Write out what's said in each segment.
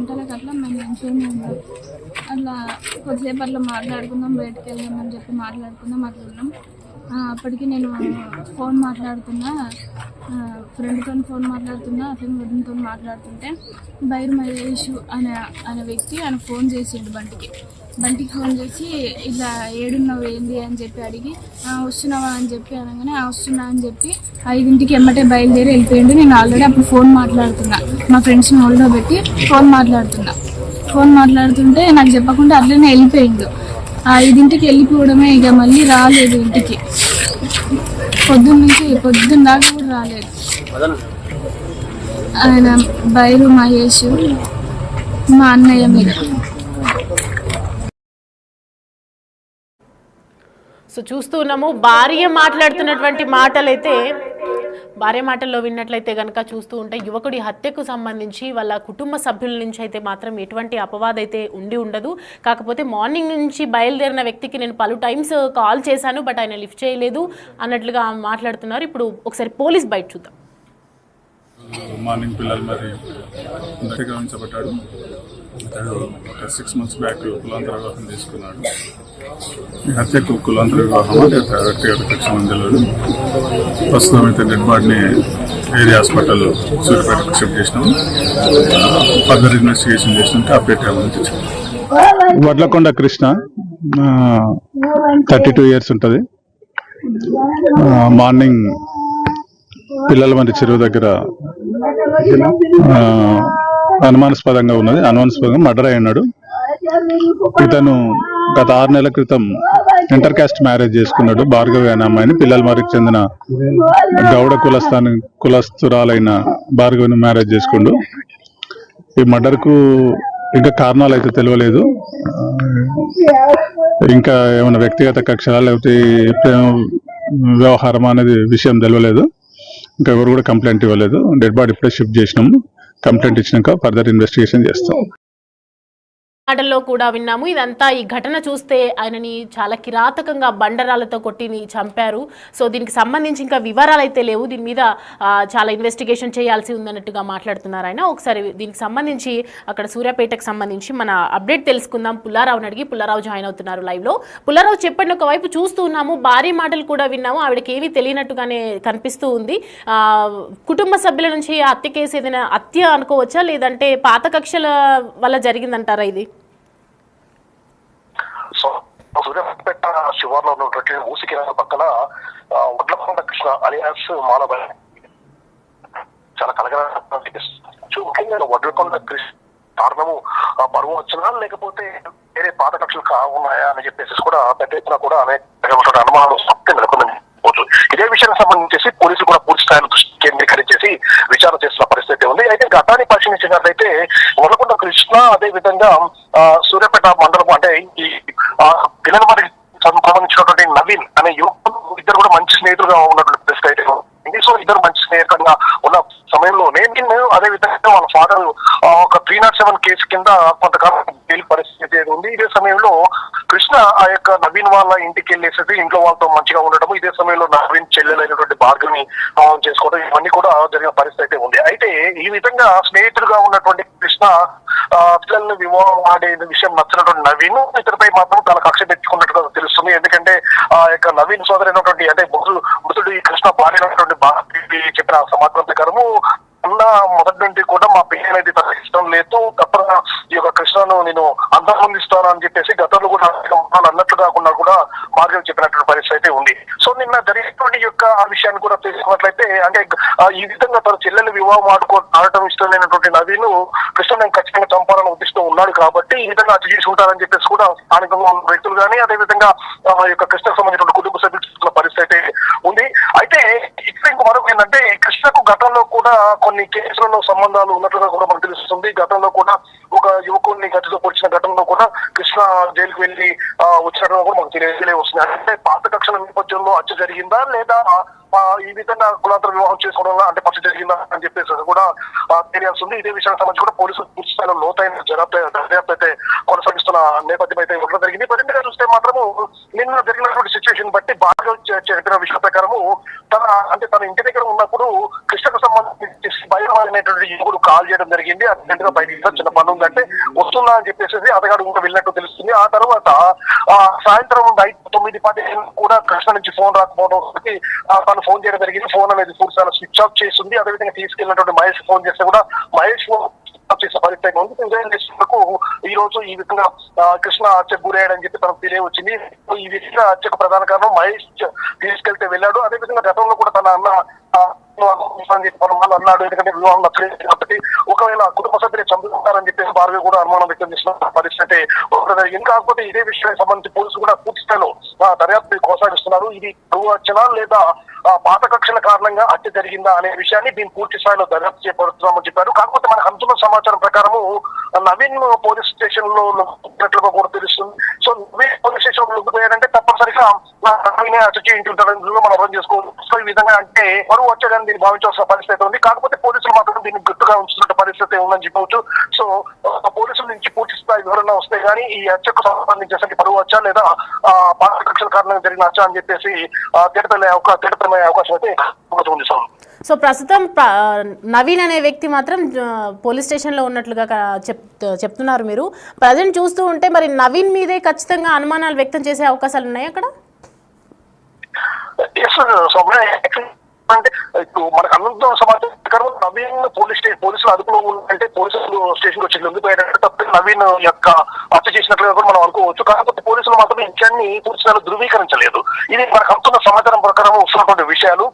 గంటలకు అట్లా మేము మంచిగానే ఉన్నాం. అట్లా కొద్దిసేపు అట్లా మాట్లాడుకుందాం, బయటకు వెళ్దామని చెప్పి మాట్లాడుకుందాం, అట్లా ఉన్నాం. అప్పటికి నేను ఫోన్ మాట్లాడుతున్నా, ఫ్రెండ్తో ఫోన్ మాట్లాడుతున్నా, అతని వదినతో మాట్లాడుతుంటే బైరు మహేష్ అనే వ్యక్తి ఆయన ఫోన్ చేసిండు బంటికి ఫోన్ చేసి ఇట్లా ఏడున్నావు ఏంది అని చెప్పి అడిగి వస్తున్నావా అని చెప్పి అనగానే వస్తున్నా అని చెప్పి 5ంటికి ఎమ్మటే బయలుదేరి వెళ్ళిపోయిండు. నేను ఆల్రెడీ అప్పుడు ఫోన్ మాట్లాడుతున్నా, మా ఫ్రెండ్స్ని హోల్డ్లో పెట్టి ఫోన్ మాట్లాడుతుంటే నాకు చెప్పకుండా అట్లనే వెళ్ళిపోయిండు. 5ంటికి వెళ్ళిపోవడమే, ఇక మళ్ళీ రాలేదు ఇంటికి. పొద్దున్న దాకా కూడా రాలేదు. ఆయన బైరు మహేష్ మా అన్నయ్య మీద. సో చూస్తూ ఉన్నాము భార్య మాట్లాడుతున్నటువంటి మాటలైతే, భార్య మాటల్లో విన్నట్లయితే కనుక చూస్తూ ఉంటే యువకుడి హత్యకు సంబంధించి వాళ్ళ కుటుంబ సభ్యుల నుంచి అయితే మాత్రం ఎటువంటి అపవాదం అయితే ఉండదు. కాకపోతే మార్నింగ్ నుంచి బయలుదేరిన వ్యక్తికి నేను పలు టైమ్స్ కాల్ చేశాను, బట్ ఆయన లిఫ్ట్ చేయలేదు అన్నట్లుగా మాట్లాడుతున్నారు. ఇప్పుడు ఒకసారి పోలీస్ బయట చూద్దాం. మార్నింగ్ పిల్లలు మరి గమనించబడ్డాడు. అతడు ఒక 6 months బ్యాక్ కులాంతర వివాహం తీసుకున్నాడు. ఈ హత్యకు కులాంతర వివాహం వ్యక్తిగత కక్ష తెలియదు. ప్రస్తుతం అయితే డెడ్ బాడీని ఏరియా హాస్పిటల్ సూర్యపేటకు షిఫ్ట్ చేసినాం. ఫర్దర్ ఇన్వెస్టిగేషన్ చేసినాక అప్డేట్ అవ్వాలని తెచ్చాం. వడ్లకొండ కృష్ణ 32 years ఉంటుంది. మార్నింగ్ పిల్లల మంది చెరువు దగ్గర అనుమానాస్పదంగా మర్డర్ అయి ఉన్నాడు. ఇతను గత 6 నెలల క్రితం ఇంటర్ కాస్ట్ మ్యారేజ్ చేసుకున్నాడు. భార్గవి అనే అమ్మాయిని, పిల్లల మరికి చెందిన గౌడ కులస్తురాలైన భార్గవిని మ్యారేజ్ చేసుకుండు. ఈ మర్డర్ కు ఇంకా కారణాలు అయితే తెలియలేదు. ఇంకా ఏమైనా వ్యక్తిగత కక్ష లేకపోతే ప్రేమ వ్యవహారం అనేది విషయం తెలియలేదు. ఇంకా ఎవరు కూడా కంప్లైంట్ ఇవ్వలేదు. డెడ్ బాడీ ఇప్పుడే షిఫ్ట్ చేసినాము. కంప్లైంట్ ఇచ్చినాక ఫర్దర్ ఇన్వెస్టిగేషన్ చేస్తాం. మాటల్లో కూడా విన్నాము. ఇదంతా ఈ ఘటన చూస్తే ఆయనని చాలా కిరాతకంగా బండరాలతో కొట్టి చంపారు. సో దీనికి సంబంధించి ఇంకా వివరాలు అయితే లేవు. దీని మీద చాలా ఇన్వెస్టిగేషన్ చేయాల్సి ఉందన్నట్టుగా మాట్లాడుతున్నారు ఆయన. ఒకసారి దీనికి సంబంధించి అక్కడ సూర్యాపేటకు సంబంధించి మన అప్డేట్ తెలుసుకుందాం. పుల్లారావుని అడిగి, పుల్లారావు జాయిన్ అవుతున్నారు లైవ్లో. పుల్లారావు చెప్పండి, ఒకవైపు చూస్తూ ఉన్నాము, భారీ మాటలు కూడా విన్నాము, ఆవిడకి ఏమీ తెలియనట్టుగానే కనిపిస్తూ ఉంది. కుటుంబ సభ్యుల నుంచి హత్య కేసు ఏదైనా హత్య అనుకోవచ్చా, లేదంటే పాత కక్షల వల్ల జరిగిందంటారా ఇది? సూర్యాపేట శివార్లో ఉన్నటువంటి ఊసికి పక్కన వడ్లకొండ కృష్ణ అలియాస్ మానవ చాలా కలగ వడ్లకొండ కృష్ణ కారణము బరువు వచ్చినా లేకపోతే వేరే పాత కక్షలు ఉన్నాయా అని చెప్పేసి కూడా పెద్ద ఎత్తున కూడా అనేక అనుమానాలు నెలకొందని. ఇదే విషయానికి సంబంధించి పోలీసులు కూడా పూర్తి స్థాయిలో దృష్టి కేంద్రీకరించేసి విచారణ చేస్తున్న పరిస్థితి ఉంది. అయితే గతాన్ని పరిశీలించినట్లయితే వడ్లకొండ కృష్ణ అదే విధంగా సూర్యాపేట మండలం అంటే ఈ పిల్లల మరి సంబంధించినటువంటి నవీన్ అనే యువకులు ఇద్దరు కూడా మంచి స్నేహితులుగా ఉన్నటువంటి పరిస్థితి అయితే ఉంది. సో ఇద్దరు మంచి స్నేహితులుగా ఉన్న సమయంలో నేను అదే విధంగా వాళ్ళ ఫాదర్ ఒక 307 కేసు కింద కొంతకాలం జైలు పరిస్థితి ఉంది. ఇదే సమయంలో కృష్ణ ఆ యొక్క నవీన్ వాళ్ళ ఇంటికి వెళ్ళేసి ఇంట్లో వాళ్ళతో మంచిగా ఉండటం, ఇదే సమయంలో నవీన్ చెల్లెలైనటువంటి భార్గవిని చేసుకోవడం, ఇవన్నీ కూడా జరిగిన పరిస్థితి ఉంది. అయితే ఈ విధంగా స్నేహితులుగా ఉన్నటువంటి కృష్ణ పిల్లల్ని వివాహం ఆడే విషయం నచ్చినటువంటి నవీన్ ఇతరుపై మాత్రం తన కక్ష తెచ్చుకున్నట్టుగా తెలుస్తుంది. ఎందుకంటే ఆ యొక్క నవీన్ సోదరైనటువంటి అంటే మృతుడు ఈ కృష్ణ భార్యనటువంటి భార్య చెప్పిన సమాచారం ప్రకారము మొదటి నుండి కూడా మా పిల్లలు అనేది తన ఇష్టం లేదు, తప్పగా ఈ యొక్క కృష్ణను నేను అంతమొందిస్తాను అని చెప్పేసి గతంలో కూడా అన్నట్లు కాకుండా కూడా భార్గవి చెప్పినటువంటి పరిస్థితి ఉంది. సో నిన్న జరిగినటువంటి యొక్క ఆ విషయాన్ని కూడా తెలుసుకున్నట్లయితే అంటే ఈ విధంగా తన చెల్లెలు వివాహం ఆడటం ఇష్టం లేనటువంటి నవీన్ కృష్ణ నేను ఖచ్చితంగా చంపాలని ఉద్దేశంతో ఉన్నాడు కాబట్టి ఈ విధంగా అతి చేసి ఉంటారని చెప్పేసి కూడా స్థానికంగా ఉన్న వ్యక్తులు కానీ అదేవిధంగా ఆ యొక్క కృష్ణకు సంబంధించిన కుటుంబ సభ్యుల పరిస్థితి ఉంది. అయితే ఇక్కడ ఇంకో మరొక ఏంటంటే కృష్ణకు గతంలో కూడా కొన్ని కేసులలో సంబంధాలు ఉన్నట్లుగా కూడా మనకు తెలుస్తుంది. గతంలో కూడా ఒక యువకుడిని గతితో పొడిచిన ఘటనలో కూడా కృష్ణ జైలుకు వెళ్లి వచ్చినట్టు కూడా మనకు తెలియజేయ వస్తుంది. అంటే పాత కక్షల నేపథ్యంలో హత్య జరిగిందా లేదా ఈ విధంగా కులాంతర వివాహం చేసుకోవడం అంటే హత్య జరిగిందా అని చెప్పేసి కూడా తెలియాల్సి ఉంది. ఇదే విషయానికి సంబంధించి కూడా పోలీసులు పూర్తి స్థాయిలో లోతైన దర్యాప్తు అయితే కొనసాగిస్తున్న నేపథ్యం అయితే ఉండడం జరిగింది. ప్రజెంట్గా చూస్తే మాత్రము నిన్న జరిగినటువంటి సిచ్యువేషన్ బట్టి బాగా చెప్పిన విషయం ప్రకారము తన ఇంటి దగ్గర ఉన్నప్పుడు కృష్ణకు సంబంధించి భయం అనేటువంటి యువకుడు కాల్ చేయడం జరిగింది. అర్జెంట్ గా బయటికి చిన్న పని ఉందంటే వస్తున్నా అని చెప్పేసి అతగాడు ఇంకా వెళ్ళినట్టు తెలుస్తుంది. ఆ తర్వాత సాయంత్రం 9:10 కూడా కృష్ణ నుంచి ఫోన్ రాకపోవడం తను ఫోన్ చేయడం జరిగింది. ఫోన్ అనేది పూర్తిగా స్విచ్ ఆఫ్ చేస్తుంది. అదేవిధంగా తీసుకెళ్ళినటువంటి మహేష్ ఫోన్ చేస్తే కూడా మహేష్ చేసే పరిస్థితి ఉంది. ఎంజాయ్ చేసేందుకు ఈ రోజు ఈ విధంగా కృష్ణ హత్యకు గురయ్యాడని చెప్పి తనకు తెలియవచ్చింది. ఈ విధంగా హత్యకు ప్రధాన కారణం మహేష్ తీసుకెళ్తే వెళ్ళాడు. అదేవిధంగా గతంలో కూడా తన అన్న అన్నాడు. ఎందుకంటే వివాహం నచ్చలేదు కాబట్టి ఒకవేళ కుటుంబ సభ్యులు చంపుతారని చెప్పేసి భార్య కూడా అనుమానం వ్యక్తం చేసిన పరిస్థితి జరిగింది. కాకపోతే ఇదే విషయానికి సంబంధించి పోలీసులు కూడా పూర్తి స్థాయిలో దర్యాప్తు కొనసాగిస్తున్నారు. ఇది పరువు హత్యనా లేదా పాత కక్షల కారణంగా హత్య జరిగిందా అనే విషయాన్ని దీన్ని పూర్తి స్థాయిలో దర్యాప్తు చేపడుతున్నామని చెప్పారు. కాకపోతే మనకు అందుతున్న సమాచారం ప్రకారము నవీన్ పోలీస్ స్టేషన్ లో ఉన్నట్లుగా కూడా తెలుస్తుంది. సో నవీన్ పోలీస్ స్టేషన్ లో లొంగిపోయాడంటే తప్పనిసరిగా నవీనే హత్య చేయించుంటారని మనం అర్థం చేసుకోవచ్చు. సో ఈ విధంగా అంటే పరువు హత్యగా దీన్ని భావించాల్సిన పరిస్థితి ఉంది. కాకపోతే పోలీసులు మాత్రం దీన్ని గట్టిగా ఉంచుతున్న పరిస్థితి ఉందని చెప్పవచ్చు. సో పోలీసుల నుంచి పూర్తి స్థాయి వివరణ వస్తే గానీ ఈ హత్యకు సంబంధించేసరికి పరువు హత్య లేదా పాత కక్షల కారణంగా జరిగిన హత్య అని చెప్పేసి తేటతెల్లే అవకాశం అయితే ఉంది. సో ప్రస్తుతం నవీన్ అనే వ్యక్తి మాత్రం పోలీస్ స్టేషన్లో ఉన్నట్లుగా చెప్తున్నారు మీరు. ప్రజెంట్ చూస్తూ ఉంటే మరి నవీన్ మీదే ఖచ్చితంగా అనుమానాలు వ్యక్తం చేసే అవకాశాలు ఉన్నాయి అక్కడ? అంటే ఇప్పుడు మనకు అందుతున్న సమాచారం ప్రకారం నవీన్ పోలీసులు అదుపులో ఉంటే పోలీసులు స్టేషన్ వచ్చి లొంగిపోయారంటే తప్ప నవీన్ యొక్క హత్య చేసినట్లుగా కూడా మనం అనుకోవచ్చు. కాకపోతే పోలీసులు మాత్రం ఈ విషయాన్ని పూర్తిగా ధృవీకరించలేదు. ఇది మనకు అందుతున్న సమాచారం ప్రకారం వస్తున్నటువంటి విషయాలు.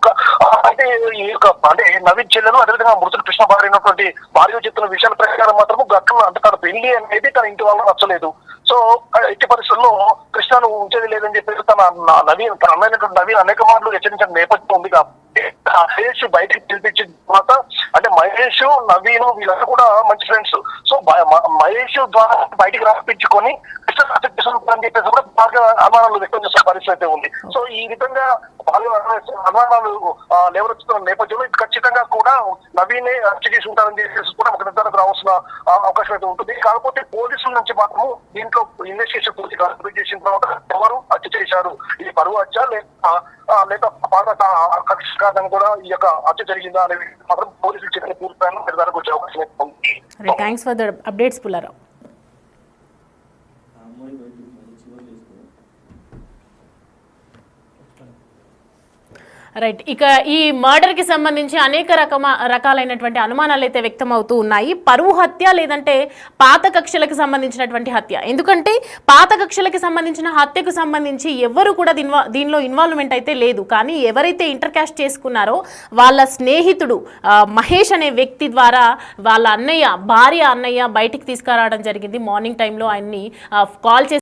అంటే ఈ యొక్క అంటే నవీన్ చెల్లెలు అదేవిధంగా మృతుడు కృష్ణ భార్య అయినటువంటి భార్య చెప్తున్న విషయాల ప్రకారం మాత్రం గతం అంటే తన పెళ్లి అనేది తన ఇంటి వాళ్ళని నచ్చలేదు. సో ఎట్టి పరిస్థితుల్లో కృష్ణను ఉంచేది లేదని చెప్పేసి తన అన్నైనటువంటి నవీన్ అనేక మార్లు హెచ్చరించిన నేపథ్యం ఉంది. కాబట్టి మహేష్ బయటకు పిలిపించిన తర్వాత అంటే మహేష్ నవీన్ వీళ్ళందరూ కూడా మంచి ఫ్రెండ్స్. సో మహేష్ ద్వారా బయటికి రాపించుకొని అని చెప్పేసి కూడా బాగా అనుమానాలు వ్యక్తం చేసిన పరిస్థితి ఉంది. సో ఈ విధంగా బాగా అనుమానాలు లేవనెత్తుతున్న నేపథ్యంలో ఖచ్చితంగా కూడా నవీనే హత్య చేసి ఉంటారని చెప్పేసి కూడా ఒక నిర్ధారణకు రావాల్సిన అవకాశం అయితే ఉంటుంది. కాకపోతే పోలీసుల నుంచి మాత్రం దీంట్లో ఇన్వెస్టిగేషన్ పూర్తి కంప్లీట్ చేసిన తర్వాత ఎవరు హత్య చేశారు, ఇది పరువు హత్య లేక పాత కక్ష కారణంగా కూడా ఈ యొక్క హత్య జరిగిందా అనేది మాత్రం పోలీసులు చెప్పిన పూర్తి నిర్ధారణకు వచ్చే అవకాశం అయితే ఉంది. Thanks for the updates Pullarao. Right. ఇక ఈ మర్డర్కి సంబంధించి అనేక రకాలైనటువంటి అనుమానాలు అయితే వ్యక్తమవుతూ ఉన్నాయి. పరువు హత్య లేదంటే పాత కక్షలకు సంబంధించినటువంటి హత్య. ఎందుకంటే పాత కక్షలకు సంబంధించిన హత్యకు సంబంధించి ఎవరు కూడా దీనిలో ఇన్వాల్వ్మెంట్ అయితే లేదు. కానీ ఎవరైతే ఇంటర్ క్యాస్ట్ చేసుకున్నారో వాళ్ళ స్నేహితుడు మహేష్ అనే వ్యక్తి ద్వారా వాళ్ళ భార్య అన్నయ్య బయటికి తీసుకురావడం జరిగింది. మార్నింగ్ టైంలో ఆయన్ని కాల్ చేసి